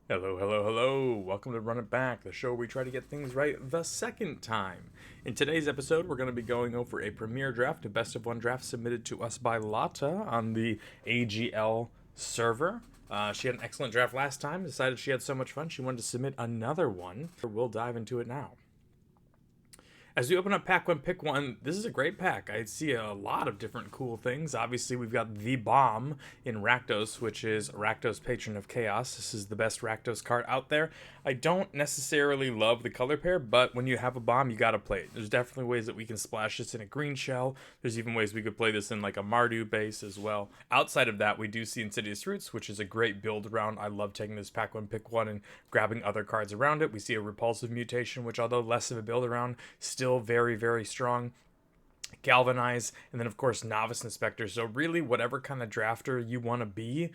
Hello, hello, hello. Welcome to Run It Back, the show where we try to get things right the second time. In today's episode, we're going to be going over a premiere draft, a best of one draft submitted to us by Lotta on the AGL server. She had an excellent draft last time, decided she had so much fun, she wanted to submit another one. We'll dive into it now. As we open up pack one, pick one, this is a great pack. I see a lot of different cool things. Obviously, we've got the bomb in Rakdos, which is Rakdos, Patron of Chaos. This is the best Rakdos card out there. I don't necessarily love the color pair, but when you have a bomb, you gotta play it. There's definitely ways that we can splash this in a green shell. There's even ways we could play this in like a Mardu base as well. Outside of that, we do see Insidious Roots, which is a great build around. I love taking this pack one, pick one, and grabbing other cards around it. We see a Repulsive Mutation, which although less of a build around, still very, very strong. Galvanize, and then of course Novice Inspector. So really whatever kind of drafter you want to be,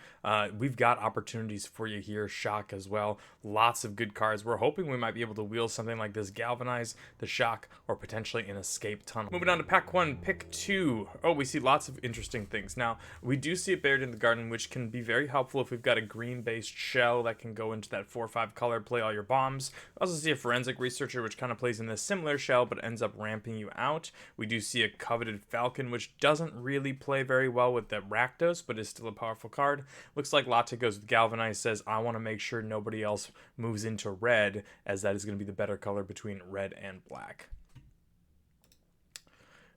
we've got opportunities for you here. Shock as well, lots of good cards. We're hoping we might be able to wheel something like this Galvanize, the Shock, or potentially an Escape Tunnel. Moving on to pack one, pick two. Oh, we see lots of interesting things. Now we do see it Buried in the Garden, which can be very helpful if we've got a green based shell that can go into that 4/5 color, play all your bombs. We also see a Forensic Researcher, which kind of plays in this similar shell but ends up ramping you out. We do see a Coveted Falcon, which doesn't really play very well with the Rakdos, but is still a powerful card. Looks like Lotte goes with Galvanize, says, I want to make sure nobody else moves into red, as that is going to be the better color between red and black.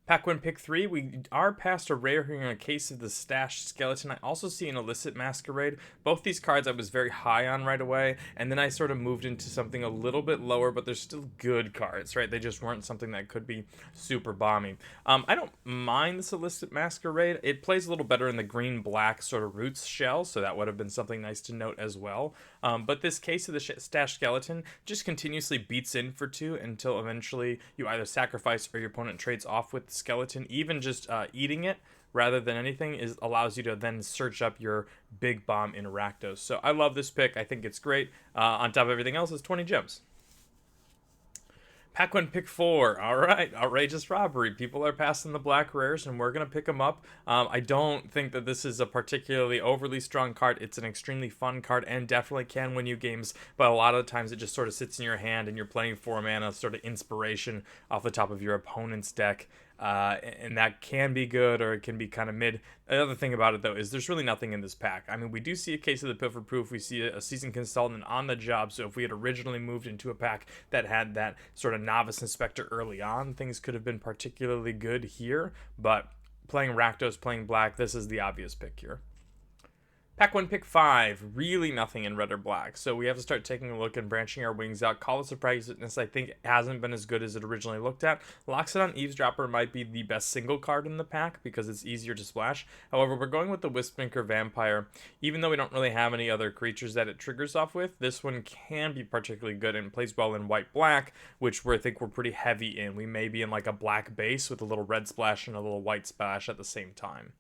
Pack one, pick three. We are past a rare here in a case of the Stashed Skeleton. I also see an Illicit Masquerade. Both these cards I was very high on right away, and then I sort of moved into something a little bit lower, but they're still good cards, right? They just weren't something that could be super bomby. I don't mind this Illicit Masquerade. It plays a little better in the green-black sort of roots shell, so that would have been something nice to note as well. But this case of the Stashed Skeleton just continuously beats in for two until eventually you either sacrifice or your opponent trades off with skeleton. Even just eating it rather than anything allows you to then search up your big bomb in Rakdos. So I love this pick. I think it's great. On top of everything else, it's 20 gems. Pack one, pick four. All right, Outrageous Robbery. People are passing the black rares, and we're going to pick them up. I don't think that this is a particularly overly strong card. It's an extremely fun card and definitely can win you games, but a lot of the times it just sort of sits in your hand and you're playing 4 mana, sort of inspiration off the top of your opponent's deck. And that can be good or it can be kind of mid. The other thing about it, though, is there's really nothing in this pack. I mean, we do see a case of the Pilfer Proof. We see a Seasoned Consultant on the job. So if we had originally moved into a pack that had that sort of Novice Inspector early on, things could have been particularly good here. But playing Rakdos, playing black, this is the obvious pick here. Pack one, pick five. Really nothing in red or black. So we have to start taking a look and branching our wings out. Call of Surprise Witness, I think, hasn't been as good as it originally looked at. Loxodon Eavesdropper might be the best single card in the pack because it's easier to splash. However, we're going with the Wisp-Maker Vampire. Even though we don't really have any other creatures that it triggers off with, this one can be particularly good and plays well in white-black, which I think we're pretty heavy in. We may be in like a black base with a little red splash and a little white splash at the same time.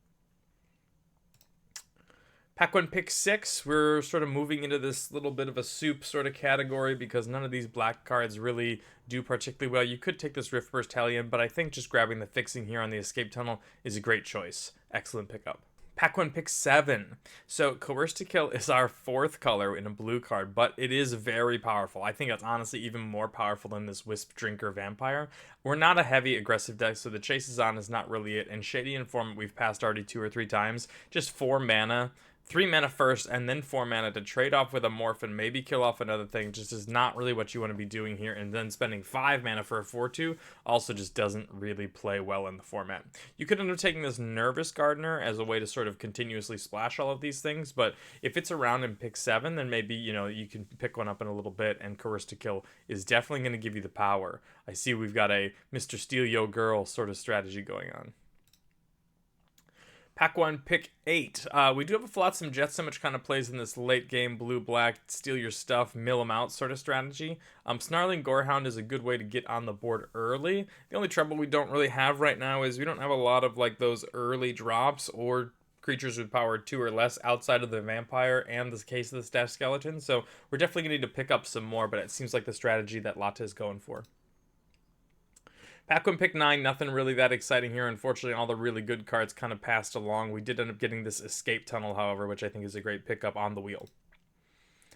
Pack one, pick six. We're sort of moving into this little bit of a soup sort of category because none of these black cards really do particularly well. You could take this Riftburst Hellion, but I think just grabbing the fixing here on the Escape Tunnel is a great choice. Excellent pickup. Pack one, pick seven. So Coerce to Kill is our fourth color in a blue card, but it is very powerful. I think that's honestly even more powerful than this Wisp Drinker Vampire. We're not a heavy aggressive deck, so the Chase is on is not really it. And Shady Informant we've passed already 2 or 3 times. Just 4 mana. 3 mana first and then 4 mana to trade off with a morph and maybe kill off another thing just is not really what you want to be doing here. And then spending 5 mana for a 4/2 also just doesn't really play well in the format. You could end up taking this Nervous Gardener as a way to sort of continuously splash all of these things, but if it's around in pick 7, then maybe, you can pick one up in a little bit, and Coerce to Kill is definitely going to give you the power. I see we've got a Mr. Steal Yo Girl sort of strategy going on. Pack one, pick 8. We do have a Flotsam Jetsam, which kind of plays in this late game blue-black, steal your stuff, mill them out sort of strategy. Snarling Gorehound is a good way to get on the board early. The only trouble we don't really have right now is we don't have a lot of like those early drops or creatures with power 2 or less outside of the Vampire and the case of the Stashed Skeleton. So we're definitely going to need to pick up some more, but it seems like the strategy that Lotte is going for. Pack one, pick 9, nothing really that exciting here. Unfortunately, all the really good cards kind of passed along. We did end up getting this Escape Tunnel, however, which I think is a great pickup on the wheel.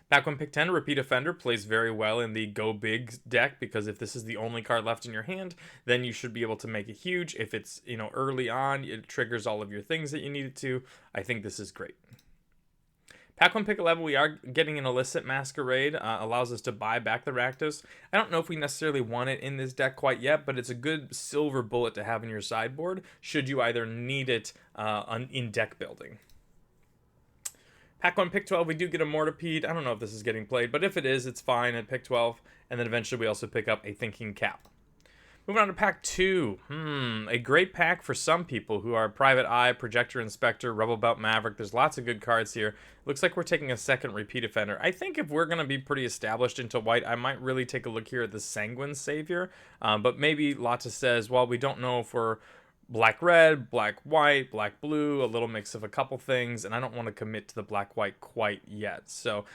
Pack 1 pick 10, Repeat Offender, plays very well in the Go Big deck, because if this is the only card left in your hand, then you should be able to make it huge. If it's, early on, it triggers all of your things that you need it to. I think this is great. Pack 1 pick 11, we are getting an Illicit Masquerade, allows us to buy back the Rakdos. I don't know if we necessarily want it in this deck quite yet, but it's a good silver bullet to have in your sideboard, should you either need it in deck building. Pack 1 pick 12, we do get a Mortipede. I don't know if this is getting played, but if it is, it's fine at pick 12. And then eventually we also pick up a Thinking Cap. Moving on to pack 2. A great pack for some people who are Private Eye, Projector Inspector, Rebel Belt Maverick. There's lots of good cards here. Looks like we're taking a second Repeat Offender. I think if we're going to be pretty established into white, I might really take a look here at the Sanguine Savior. But maybe Lotta says, well, we don't know if we're black-red, black-white, black-blue, a little mix of a couple things, and I don't want to commit to the black-white quite yet. So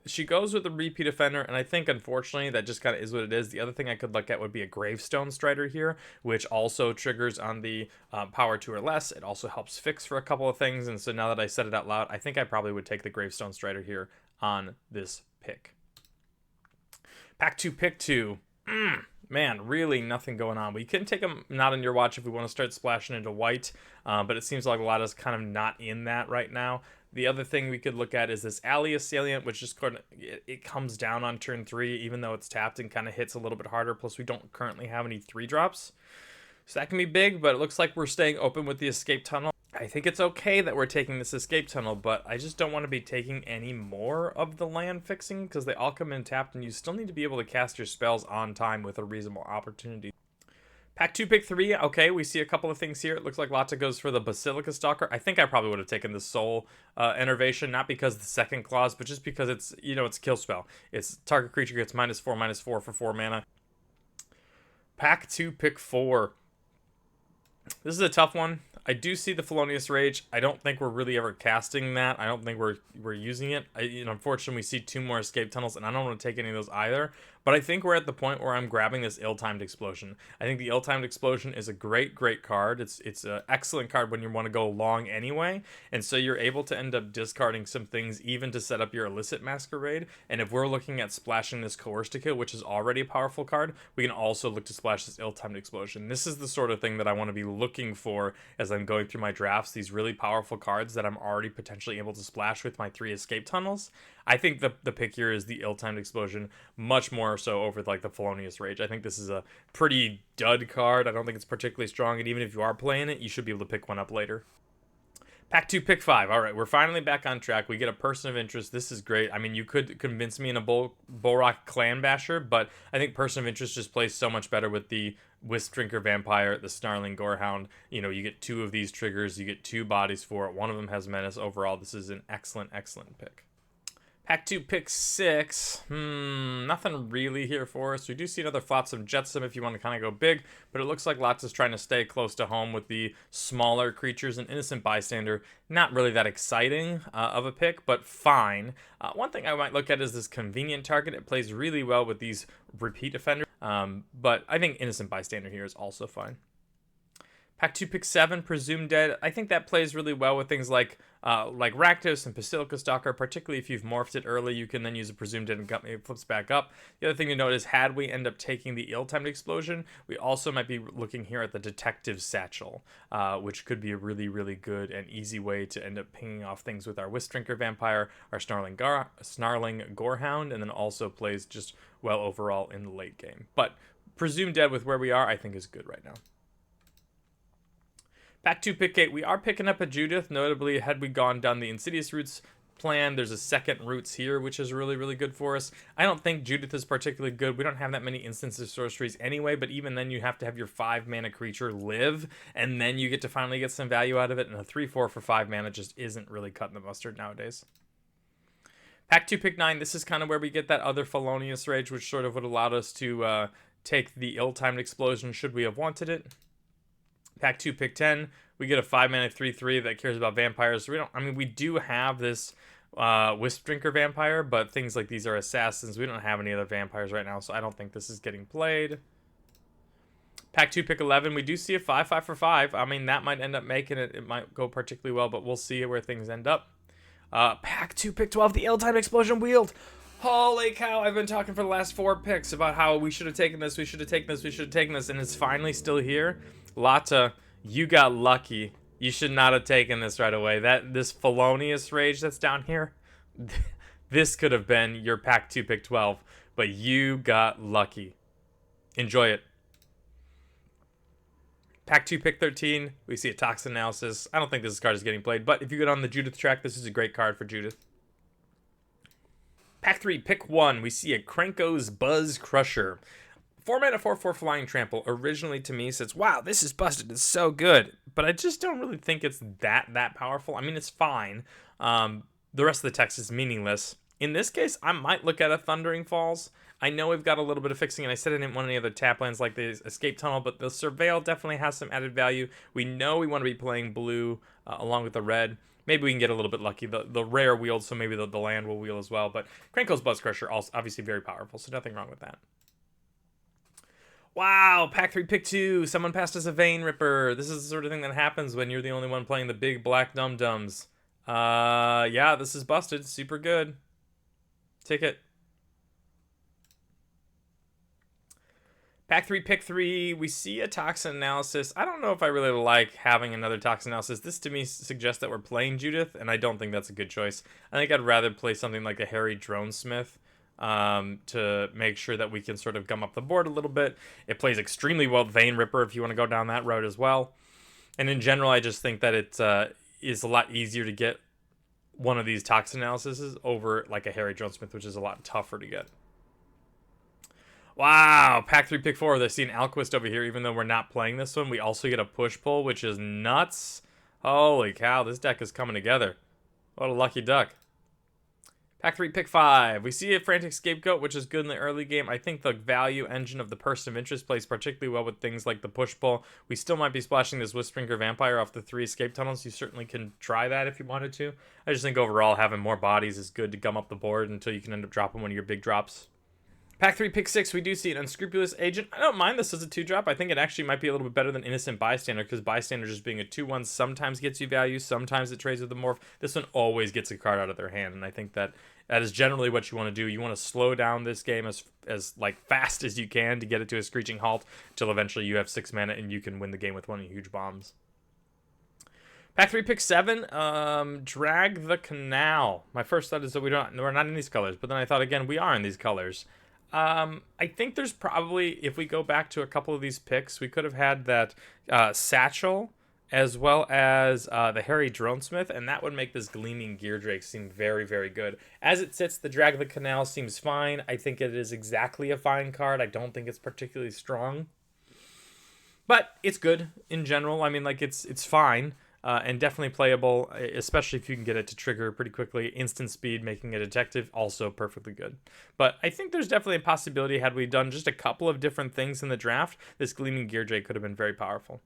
she goes with the Repeat Offender, and I think, unfortunately, that just kind of is what it is. The other thing I could look at would be a Gravestone Strider here, which also triggers on the power 2 or less. It also helps fix for a couple of things, and so now that I said it out loud, I think I probably would take the Gravestone Strider here on this pick. Pack 2, pick 2. Man, really nothing going on. We can take them not on your watch if we want to start splashing into white, but it seems like a lot is kind of not in that right now. The other thing we could look at is this Alley Salient, which just kind of, it comes down on turn 3, even though it's tapped, and kind of hits a little bit harder. Plus, we don't currently have any 3-drops. So that can be big, but it looks like we're staying open with the Escape Tunnel. I think it's okay that we're taking this Escape Tunnel, but I just don't want to be taking any more of the land fixing, because they all come in tapped, and you still need to be able to cast your spells on time with a reasonable opportunity. Pack 2, pick 3. Okay, we see a couple of things here. It looks like Lotta goes for the Basilica Stalker. I think I probably would have taken the Soul Enervation, not because of the second clause, but just because it's, it's kill spell. It's target creature gets -4/-4 for 4 mana. Pack 2, pick 4. This is a tough one. I do see the Felonious Rage. I don't think we're really ever casting that. I don't think we're using it. Unfortunately, we see 2 more Escape Tunnels, and I don't want to take any of those either. But I think we're at the point where I'm grabbing this Ill-Timed Explosion. I think the Ill-Timed Explosion is a great card. It's an excellent card when you want to go long anyway. And so you're able to end up discarding some things even to set up your Illicit Masquerade. And if we're looking at splashing this Coerce to Kill, which is already a powerful card, we can also look to splash this Ill-Timed Explosion. This is the sort of thing that I want to be looking for as I'm going through my drafts, these really powerful cards that I'm already potentially able to splash with my 3 Escape Tunnels. I think the pick here is the Ill-Timed Explosion, much more so over like the Felonious Rage. I think this is a pretty dud card. I don't think it's particularly strong, and even if you are playing it, you should be able to pick one up later. Pack 2, pick 5. All right, we're finally back on track. We get a Person of Interest. This is great. I mean, you could convince me in a Bolrock Clan Basher, but I think Person of Interest just plays so much better with the Wisp Drinker Vampire, the Snarling Gorehound. You get 2 of these triggers. You get 2 bodies for it. One of them has Menace. Overall, this is an excellent pick. Pack 2, pick 6. Nothing really here for us. We do see another Flotsam Jetsam if you want to kind of go big, but it looks like Lots is trying to stay close to home with the smaller creatures. An Innocent Bystander, not really that exciting of a pick, but fine. One thing I might look at is this Convenient Target. It plays really well with these Repeat Offenders, but I think Innocent Bystander here is also fine. Pack 2, pick 7, Presumed Dead. I think that plays really well with things like Rakdos and Basilica Stalker, particularly if you've morphed it early. You can then use a Presumed Dead and it flips back up. The other thing to note is, had we end up taking the Ill-Timed Explosion, we also might be looking here at the Detective Satchel, which could be a really, really good and easy way to end up pinging off things with our Wisp Drinker Vampire, our Snarling Gorehound, and then also plays just well overall in the late game. But Presumed Dead with where we are, I think is good right now. Pack 2, pick 8. We are picking up a Judith. Notably, had we gone down the Insidious Roots plan, there's a second Roots here, which is really, really good for us. I don't think Judith is particularly good. We don't have that many instances of sorceries anyway, but even then you have to have your 5 mana creature live, and then you get to finally get some value out of it, and a 3/4 for 5 mana just isn't really cutting the mustard nowadays. Pack 2, pick 9. This is kind of where we get that other Felonious Rage, which sort of would allow us to take the Ill-Timed Explosion should we have wanted it. Pack 2, pick 10. We get a 5 mana 3/3 that cares about vampires. So we do have this Wisp Drinker Vampire, but things like these are assassins. We don't have any other vampires right now, so I don't think this is getting played. Pack 2, pick 11. We do see a 5/5 for 5. I mean, that might end up making it. It might go particularly well, but we'll see where things end up. Pack 2, pick 12, the ill-timed explosion wield. Holy cow, I've been talking for the last 4 picks about how we should have taken this, we should have taken this, we should have taken this, and it's finally still here. Lotta, you got lucky. You should not have taken this right away. This felonious rage that's down here, this could have been your pack 2, pick 12, but you got lucky. Enjoy it. Pack 2, pick 13, we see a Toxin Analysis. I don't think this card is getting played, but if you get on the Judith track, this is a great card for Judith. Pack 3, pick 1, we see a Krenko's Buzz Crusher. 4-mana 4/4 Flying Trample originally to me says, wow, this is busted, it's so good. But I just don't really think it's that powerful. I mean, it's fine. The rest of the text is meaningless. In this case, I might look at a Thundering Falls. I know we've got a little bit of fixing, and I said I didn't want any other tap lands like the Escape Tunnel, but the Surveil definitely has some added value. We know we want to be playing blue along with the red. Maybe we can get a little bit lucky. The rare wield, so maybe the land will wheel as well. But Krenko's Buzz Crusher, also obviously very powerful, so nothing wrong with that. Wow, pack 3, pick 2. Someone passed us a Vein Ripper. This is the sort of thing that happens when you're the only one playing the big black dum-dums. Yeah, this is busted. Super good. Take it. Pack 3, pick 3, we see a Toxin Analysis. I don't know if I really like having another Toxin Analysis. This to me suggests that we're playing Judith, and I don't think that's a good choice. I think I'd rather play something like a Harry Dronesmith to make sure that we can sort of gum up the board a little bit. It plays extremely well with Vein Ripper if you want to go down that road as well. And in general, I just think that it is a lot easier to get one of these Toxin Analyses over like a Harry Dronesmith, which is a lot tougher to get. Wow, pack 3, pick 4. I see an Alquist over here. Even though we're not playing this one, we also get a push-pull, which is nuts. Holy cow, this deck is coming together. What a lucky duck. Pack 3, pick 5. We see a Frantic Scapegoat, which is good in the early game. I think the value engine of the Person of Interest plays particularly well with things like the push-pull. We still might be splashing this Whisperinger Vampire off the 3 escape tunnels. You certainly can try that if you wanted to. I just think overall having more bodies is good to gum up the board until you can end up dropping one of your big drops. Pack 3, pick 6, we do see an Unscrupulous Agent. I don't mind this as a 2-drop. I think it actually might be a little bit better than Innocent Bystander, because Bystander just being a 2/1 sometimes gets you value, sometimes it trades with the morph. This one always gets a card out of their hand, and I think that is generally what you want to do. You want to slow down this game as like fast as you can to get it to a screeching halt until eventually you have 6 mana and you can win the game with one of your huge bombs. Pack 3, pick 7, Drag the Canal. My first thought is that we're not in these colors, but then I thought again, we are in these colors. I think there's probably, if we go back to a couple of these picks, we could have had that Satchel as well as the Harry Dronesmith, and that would make this Gleaming Geardrake seem very, very good. As it sits, the Drag the Canal seems fine. I think it is exactly a fine card. I don't think it's particularly strong, but it's good in general. I mean, like, it's fine. And definitely playable, especially if you can get it to trigger pretty quickly. Instant speed, making a detective, also perfectly good. But I think there's definitely a possibility, had we done just a couple of different things in the draft, this Gleaming Geardrake could have been very powerful.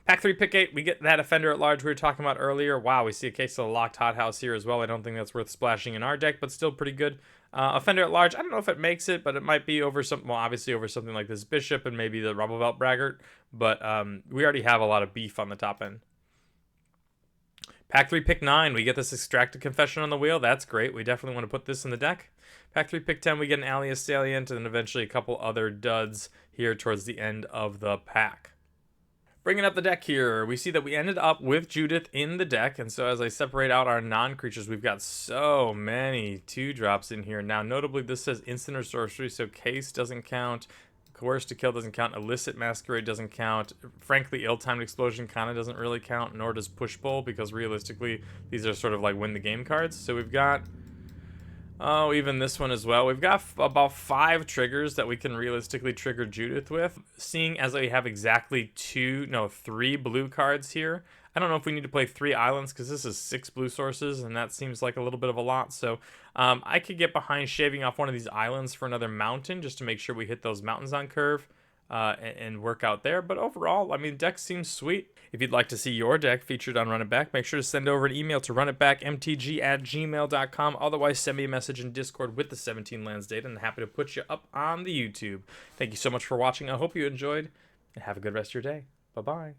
Pack 3, pick 8, we get that Offender at Large we were talking about earlier. Wow, we see a case of the Locked Hothouse here as well. I don't think that's worth splashing in our deck, but still pretty good. Offender at Large, I don't know if it makes it, but it might be over something, well, obviously over something like this Bishop and maybe the Rubblevault Braggart, but we already have a lot of beef on the top end. Pack 3, pick 9, we get this Extracted Confession on the wheel. That's great. We definitely want to put this in the deck. Pack 3, pick 10, we get an Alias Salient, and then eventually a couple other duds here towards the end of the pack. Bringing up the deck here, we see that we ended up with Judith in the deck, and so as I separate out our non-creatures, we've got so many 2-drops in here. Now, notably, this says Instant or Sorcery, so Case doesn't count, Coerce to Kill doesn't count, Illicit Masquerade doesn't count, frankly, Ill-Timed Explosion kind of doesn't really count, nor does Push Pull, because realistically, these are sort of like win the game cards. So we've got, oh, even this one as well. We've got about 5 triggers that we can realistically trigger Judith with. Seeing as we have exactly 3 blue cards here, I don't know if we need to play 3 islands because this is 6 blue sources, and that seems like a little bit of a lot. So I could get behind shaving off one of these islands for another mountain just to make sure we hit those mountains on curve and work out there. But overall, I mean, deck seems sweet. If you'd like to see your deck featured on Run It Back, make sure to send over an email to runitbackmtg@gmail.com. Otherwise, send me a message in Discord with the 17 lands data, and I'm happy to put you up on the YouTube. Thank you so much for watching. I hope you enjoyed, and have a good rest of your day. Bye-bye.